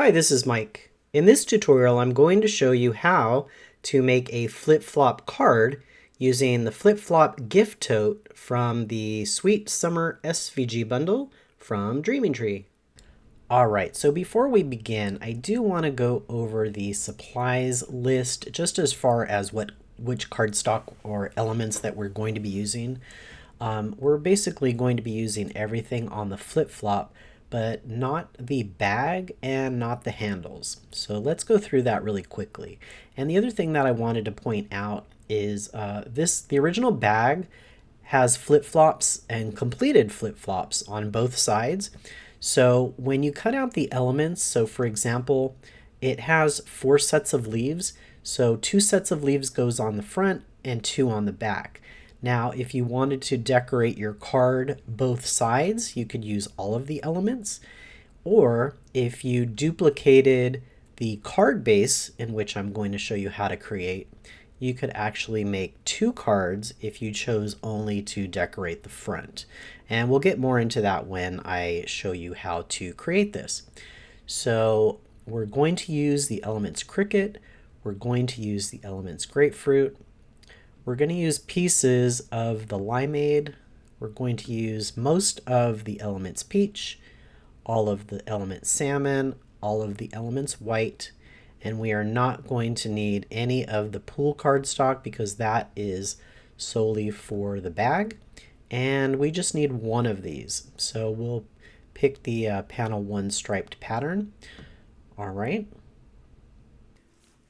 Hi, this is Mike. In this tutorial, I'm going to show you how to make a flip-flop card using the flip-flop gift tote from the Sweet Summer SVG bundle from Dreaming Tree. Alright, so before we begin, I do want to go over the supplies list just as far as which cardstock or elements that we're going to be using. We're basically going to be using everything on the flip-flop, but not the bag and not the handles. So let's go through that really quickly. And the other thing that I wanted to point out is the original bag has flip-flops and completed flip-flops on both sides. So when you cut out the elements, so for example, it has 4 sets of leaves. So 2 sets of leaves goes on the front and 2 on the back. Now, if you wanted to decorate your card both sides, you could use all of the elements. Or if you duplicated the card base, in which I'm going to show you how to create, you could actually make 2 cards if you chose only to decorate the front. And we'll get more into that when I show you how to create this. So we're going to use the elements cricket. We're going to use the elements grapefruit. We're going to use pieces of the limeade. We're going to use most of the elements peach, all of the elements salmon, all of the elements white, and we are not going to need any of the pool cardstock because that is solely for the bag. And we just need one of these. So we'll pick the panel 1 striped pattern. All right.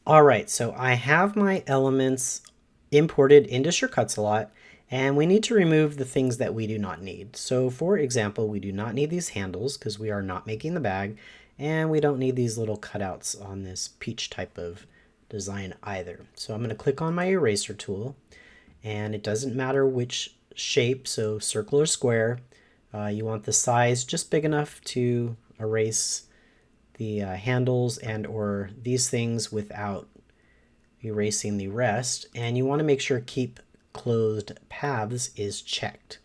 All right, so I have my elements imported into SureCuts-A-Lot, and we need to remove the things that we do not need. So for example, we do not need these handles because we are not making the bag, and we don't need these little cutouts on this peach type of design either. So I'm going to click on my eraser tool, and it doesn't matter which shape, so circle or square. You want the size just big enough to erase the handles and or these things without erasing the rest, and you want to make sure keep closed paths is checked.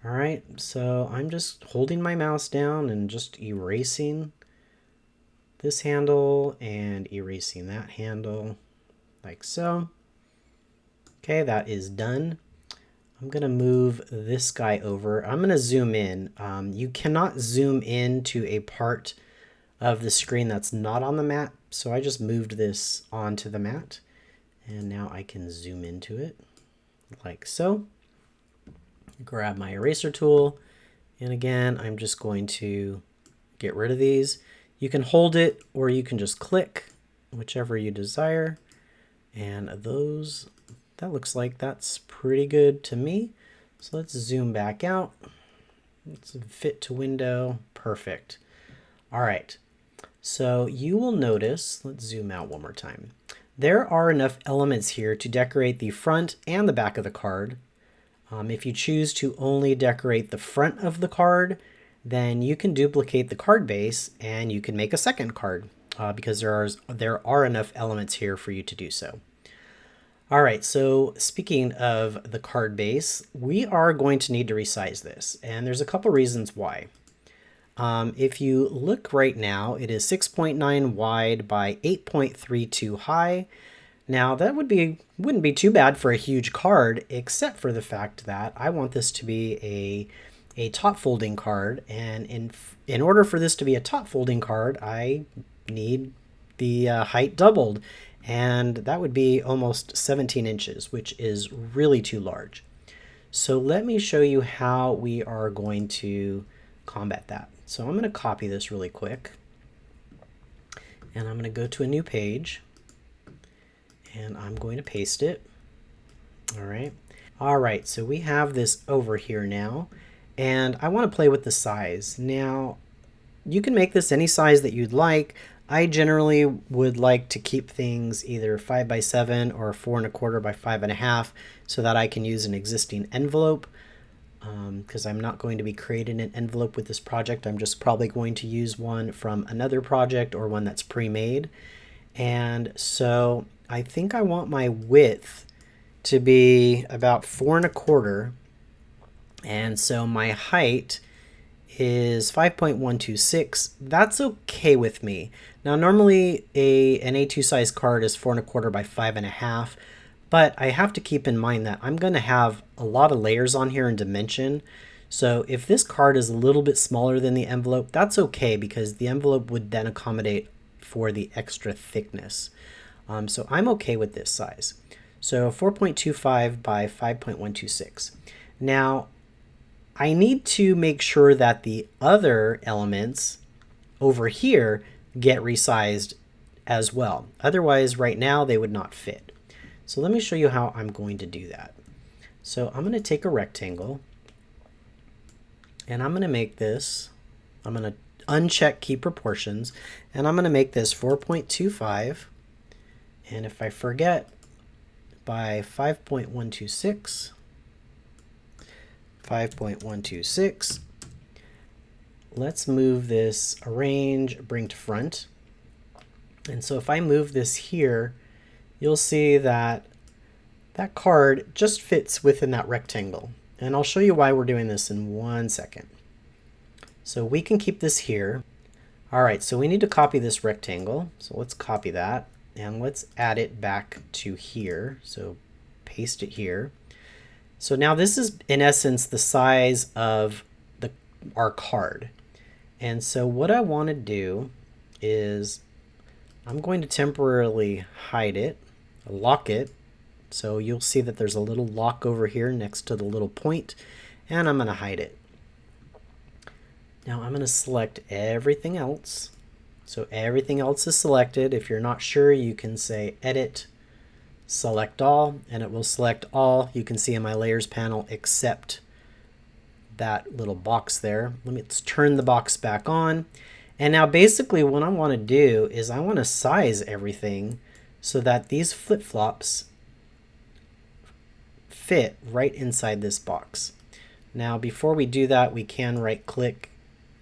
All right, so I'm just holding my mouse down and just erasing this handle and erasing that handle like so. Okay, that is done. I'm going to move this guy over. I'm going to zoom in. You cannot zoom into a part of the screen that's not on the mat, so I just moved this onto the mat, and now I can zoom into it like so. Grab my eraser tool, and again I'm just going to get rid of these. You can hold it or you can just click, whichever you desire, and that looks like that's pretty good to me. So let's zoom back out. Let's fit to window. Perfect. All right. So you will notice, let's zoom out one more time. There are enough elements here to decorate the front and the back of the card. If you choose to only decorate the front of the card, then you can duplicate the card base and you can make a second card because there are enough elements here for you to do so. All right, so speaking of the card base, we are going to need to resize this, and there's a couple reasons why. If you look right now, it is 6.9 wide by 8.32 high. Now that wouldn't be too bad for a huge card, except for the fact that I want this to be a top folding card, and in order for this to be a top folding card, I need the height doubled, and that would be almost 17 inches, which is really too large. So let me show you how we are going to combat that. So I'm going to copy this really quick, and I'm going to go to a new page, and I'm going to paste it. All right, so we have this over here now, and I want to play with the size. Now, you can make this any size that you'd like. I generally would like to keep things either 5 by 7 or 4 1/4 by 5 1/2 so that I can use an existing envelope. Because I'm not going to be creating an envelope with this project. I'm just probably going to use one from another project or one that's pre-made. And so I think I want my width to be about 4 1/4. And so my height is 5.126. That's okay with me. Now normally an A2 size card is 4.25 by 5.5, but I have to keep in mind that I'm going to have a lot of layers on here in dimension. So if this card is a little bit smaller than the envelope, that's okay because the envelope would then accommodate for the extra thickness. So I'm okay with this size. So 4.25 by 5.126. Now I need to make sure that the other elements over here get resized as well. Otherwise, right now they would not fit. So let me show you how I'm going to do that. So I'm going to take a rectangle and I'm going to make this, I'm going to uncheck key proportions, and I'm going to make this 4.25. And if I forget, by 5.126, 5.126. Let's move this arrange, bring to front. And so if I move this here, you'll see that that card just fits within that rectangle. And I'll show you why we're doing this in 1 second. So we can keep this here. All right, so we need to copy this rectangle. So let's copy that and let's add it back to here. So paste it here. So now this is in essence the size of our card. And so what I want to do is I'm going to temporarily hide it, lock it. So you'll see that there's a little lock over here next to the little point, and I'm going to hide it. Now I'm going to select everything else. So everything else is selected. If you're not sure, you can say Edit, Select All, and it will select all you can see in my Layers panel except that little box there. Let's turn the box back on. And now basically what I want to do is I want to size everything so that these flip-flops fit right inside this box. Now before we do that, we can right-click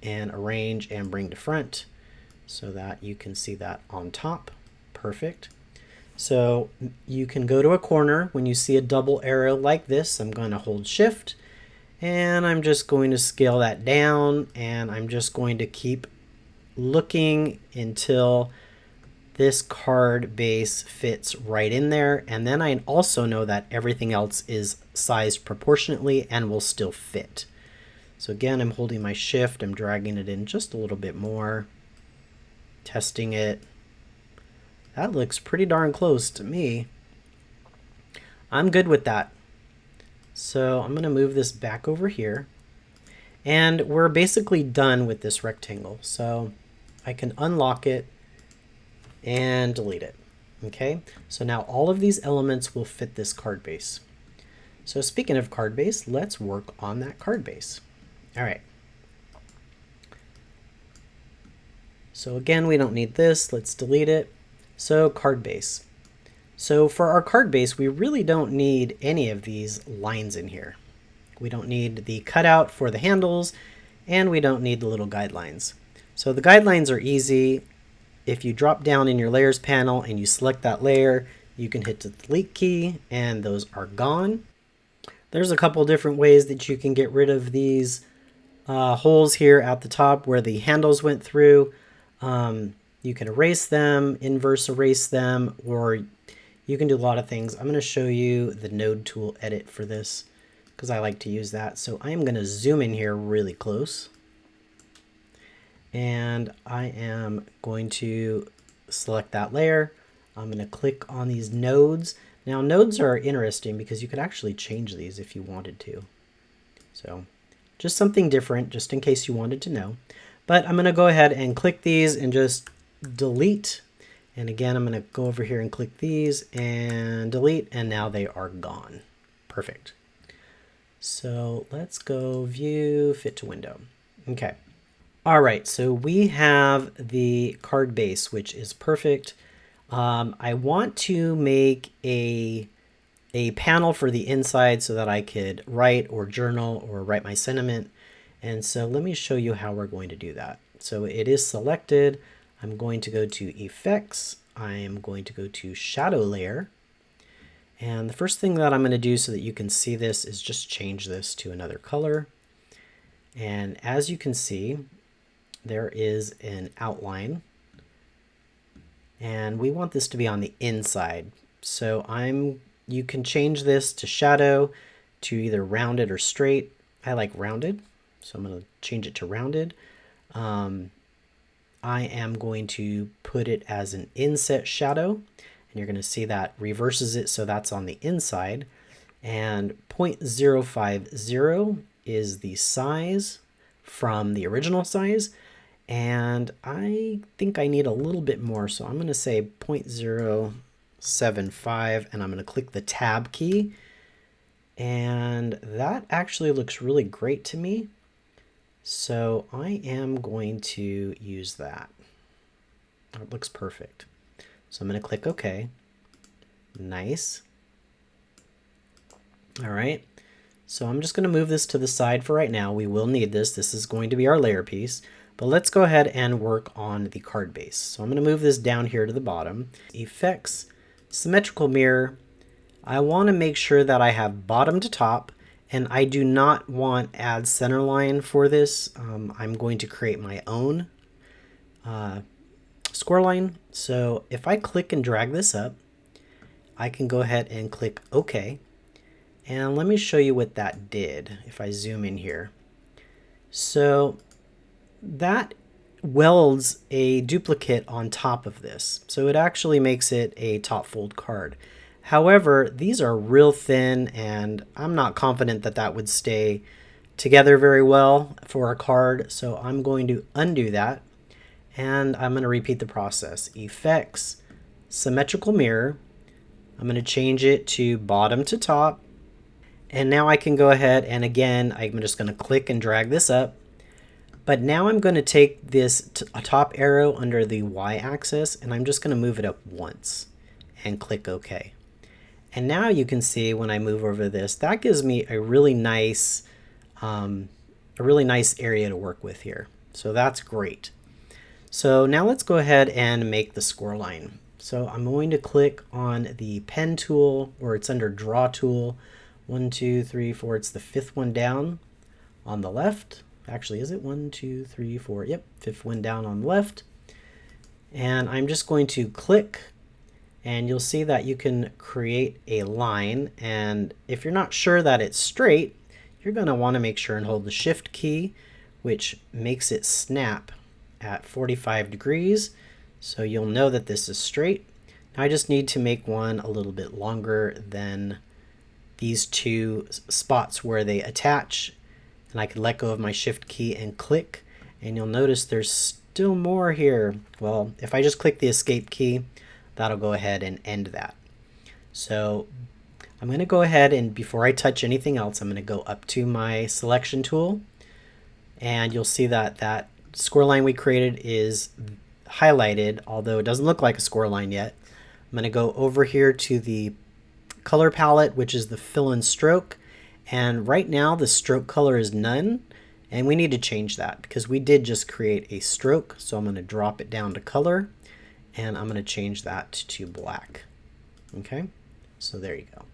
and arrange and bring to front so that you can see that on top. Perfect. So you can go to a corner when you see a double arrow like this. I'm going to hold Shift and I'm just going to scale that down, and I'm just going to keep looking until this card base fits right in there. And then I also know that everything else is sized proportionately and will still fit. So again, I'm holding my Shift, I'm dragging it in just a little bit more, testing it. That looks pretty darn close to me. I'm good with that. So I'm going to move this back over here. And we're basically done with this rectangle. So I can unlock it and delete it. Okay, so now all of these elements will fit this card base. So speaking of card base, let's work on that card base. All right. So again, we don't need this. Let's delete it. So card base. So for our card base, we really don't need any of these lines in here. We don't need the cutout for the handles, and we don't need the little guidelines. So the guidelines are easy. If you drop down in your layers panel and you select that layer, you can hit the delete key and those are gone. There's a couple different ways that you can get rid of these holes here at the top where the handles went through. You can erase them, inverse erase them, or you can do a lot of things. I'm going to show you the node tool edit for this because I like to use that. So I'm going to zoom in here really close. And I am going to select that layer. I'm going to click on these nodes. Now nodes are interesting because you could actually change these if you wanted to. So just something different, just in case you wanted to know. But I'm going to go ahead and click these and just delete. And again, I'm going to go over here and click these and delete, and now they are gone. Perfect. So let's go view, fit to window. Okay. All right, so we have the card base, which is perfect. I want to make a panel for the inside so that I could write or journal or write my sentiment. And so let me show you how we're going to do that. So it is selected. I'm going to go to Effects. I am going to go to Shadow Layer. And the first thing that I'm going to do so that you can see this is just change this to another color. And as you can see, there is an outline. And we want this to be on the inside. So you can change this to shadow, to either rounded or straight. I like rounded, so I'm going to change it to rounded. I am going to put it as an inset shadow, and you're going to see that reverses it, so that's on the inside. And 0.050 is the size from the original size, and I think I need a little bit more, so I'm going to say 0.075, and I'm going to click the tab key, and that actually looks really great to me. So I am going to use that. It looks perfect. So I'm going to click OK. Nice. All right. So I'm just going to move this to the side for right now. We will need this. This is going to be our layer piece. But let's go ahead and work on the card base. So I'm going to move this down here to the bottom. Effects, symmetrical mirror. I want to make sure that I have bottom to top, and I do not want add center line for this. I'm going to create my own score line. So if I click and drag this up, I can go ahead and click OK. And let me show you what that did if I zoom in here. So that welds a duplicate on top of this. So it actually makes it a top fold card. However, these are real thin, and I'm not confident that that would stay together very well for a card. So I'm going to undo that, and I'm going to repeat the process. Effects, symmetrical mirror. I'm going to change it to bottom to top. And now I can go ahead and again, I'm just going to click and drag this up. But now I'm going to take this top arrow under the y-axis, and I'm just going to move it up once and click OK. And now you can see when I move over this, that gives me a really nice area to work with here. So that's great. So now let's go ahead and make the score line. So I'm going to click on the pen tool, or it's under draw tool. 1, 2, 3, 4. It's the fifth one down on the left. Actually, is it 1, 2, 3, 4? Yep, fifth one down on the left. And I'm just going to click, and you'll see that you can create a line. And if you're not sure that it's straight, you're going to want to make sure and hold the Shift key, which makes it snap at 45 degrees. So you'll know that this is straight. Now I just need to make one a little bit longer than these two spots where they attach. And I can let go of my Shift key and click, and you'll notice there's still more here. Well, if I just click the Escape key, that'll go ahead and end that. So I'm going to go ahead, and before I touch anything else, I'm going to go up to my selection tool, and you'll see that that score line we created is highlighted, although it doesn't look like a score line yet. I'm going to go over here to the color palette, which is the fill and stroke. And right now the stroke color is none, and we need to change that because we did just create a stroke. So I'm going to drop it down to color, and I'm going to change that to black. Okay, so there you go.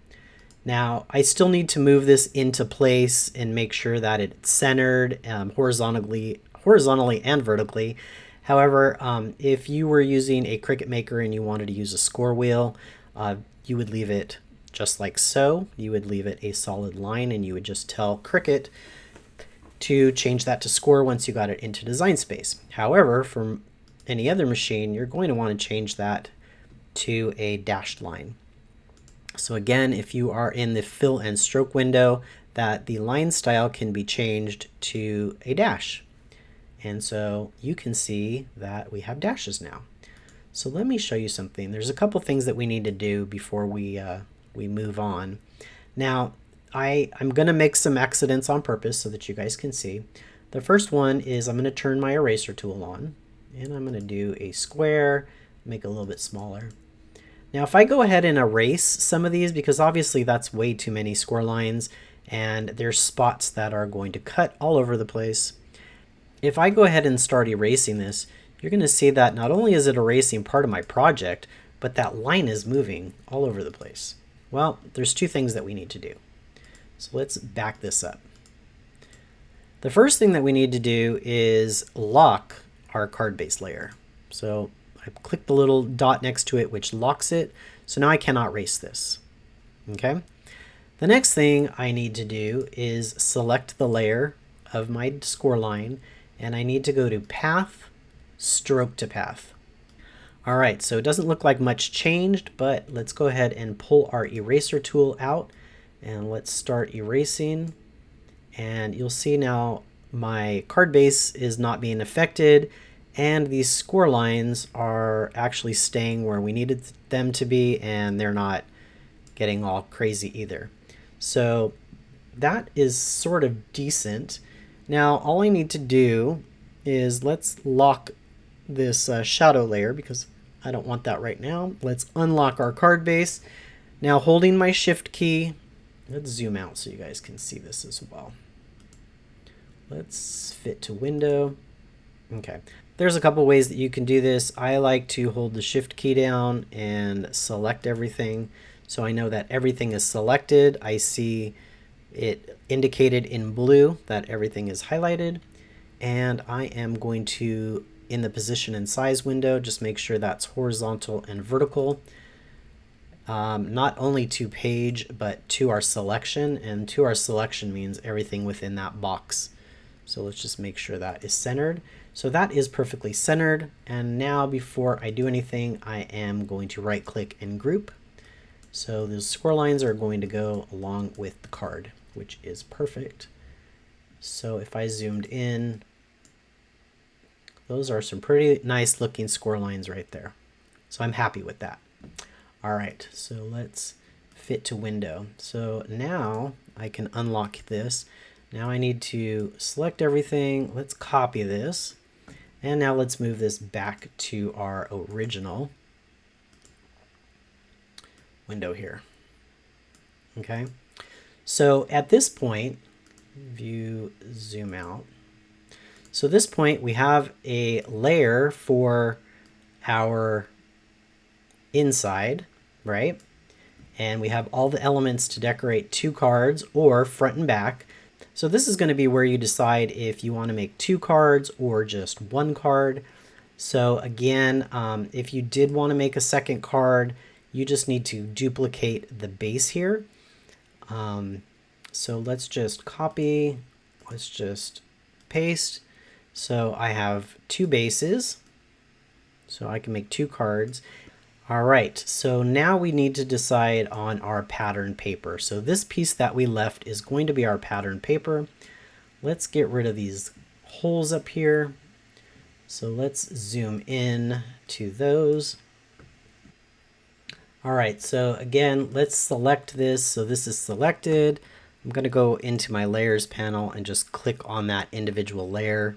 Now I still need to move this into place and make sure that it's centered horizontally and vertically. However, if you were using a Cricut Maker and you wanted to use a score wheel, you would leave it just like so. You would leave it a solid line, and you would just tell Cricut to change that to score once you got it into design space. However, from any other machine, you're going to want to change that to a dashed line. So again, if you are in the fill and stroke window, that the line style can be changed to a dash. And so you can see that we have dashes now. So let me show you something. There's a couple things that we need to do before we move on. Now, I'm going to make some accidents on purpose so that you guys can see. The first one is I'm going to turn my eraser tool on, and I'm going to do a square, make it a little bit smaller. Now, if I go ahead and erase some of these, because obviously that's way too many score lines, and there's spots that are going to cut all over the place. If I go ahead and start erasing this, you're going to see that not only is it erasing part of my project, but that line is moving all over the place. Well, there's two things that we need to do. So let's back this up. The first thing that we need to do is lock our card base layer. So I click the little dot next to it, which locks it. So now I cannot erase this. Okay. The next thing I need to do is select the layer of my score line, and I need to go to Path, Stroke to Path. All right, so it doesn't look like much changed, but let's go ahead and pull our eraser tool out, and let's start erasing. And you'll see now my card base is not being affected, and these score lines are actually staying where we needed them to be, and they're not getting all crazy either. So that is sort of decent. Now all I need to do is let's lock this shadow layer because I don't want that right now. Let's unlock our card base. Now holding my shift key, let's zoom out so you guys can see this as well. Let's fit to window. Okay, there's a couple ways that you can do this. I like to hold the shift key down and select everything. So I know that everything is selected. I see it indicated in blue that everything is highlighted. And I am going to, in the position and size window, just make sure that's horizontal and vertical. Not only to page, but to our selection. And to our selection means everything within that box. So let's just make sure that is centered. So that is perfectly centered. And now before I do anything, I am going to right click and group. So those score lines are going to go along with the card, which is perfect. So if I zoomed in, those are some pretty nice looking score lines right there. So I'm happy with that. All right, so let's fit to window. So now I can unlock this. Now I need to select everything. Let's copy this. And now let's move this back to our original window here. Okay, so at this point, view, zoom out. So at this point, we have a layer for our inside, right? And we have all the elements to decorate 2 cards or front and back. So this is going to be where you decide if you want to make 2 cards or just 1 card. So again, if you did want to make a second card, you just need to duplicate the base here. So let's just copy, let's just paste. So I have 2 bases, so I can make 2 cards. All right, so now we need to decide on our pattern paper. So this piece that we left is going to be our pattern paper. Let's get rid of these holes up here. So let's zoom in to those. All right, so again, let's select this. So this is selected. I'm going to go into my layers panel and just click on that individual layer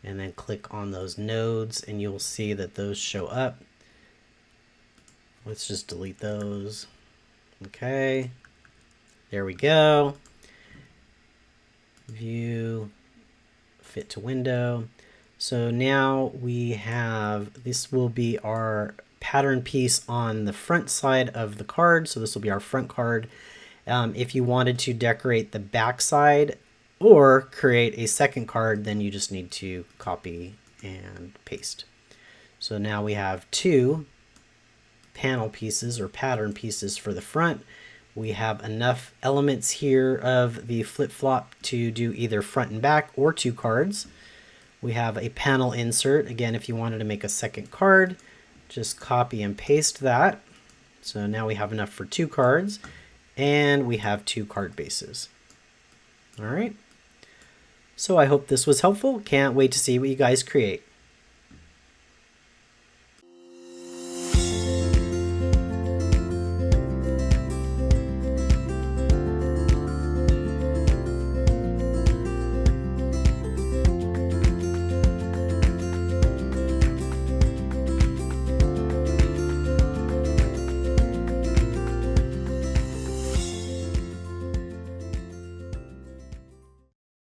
and then click on those nodes and you'll see that those show up. Let's just delete those. Okay, there we go. View, fit to window. So now we have, this will be our pattern piece on the front side of the card. So this will be our front card. If you wanted to decorate the back side or create a second card, then you just need to copy and paste. So now we have 2 panel pieces or pattern pieces for the front. We have enough elements here of the flip-flop to do either front and back or 2 cards. We have a panel insert. Again, if you wanted to make a second card, just copy and paste that. So now we have enough for 2 cards and we have 2 card bases. All right. So I hope this was helpful. Can't wait to see what you guys create.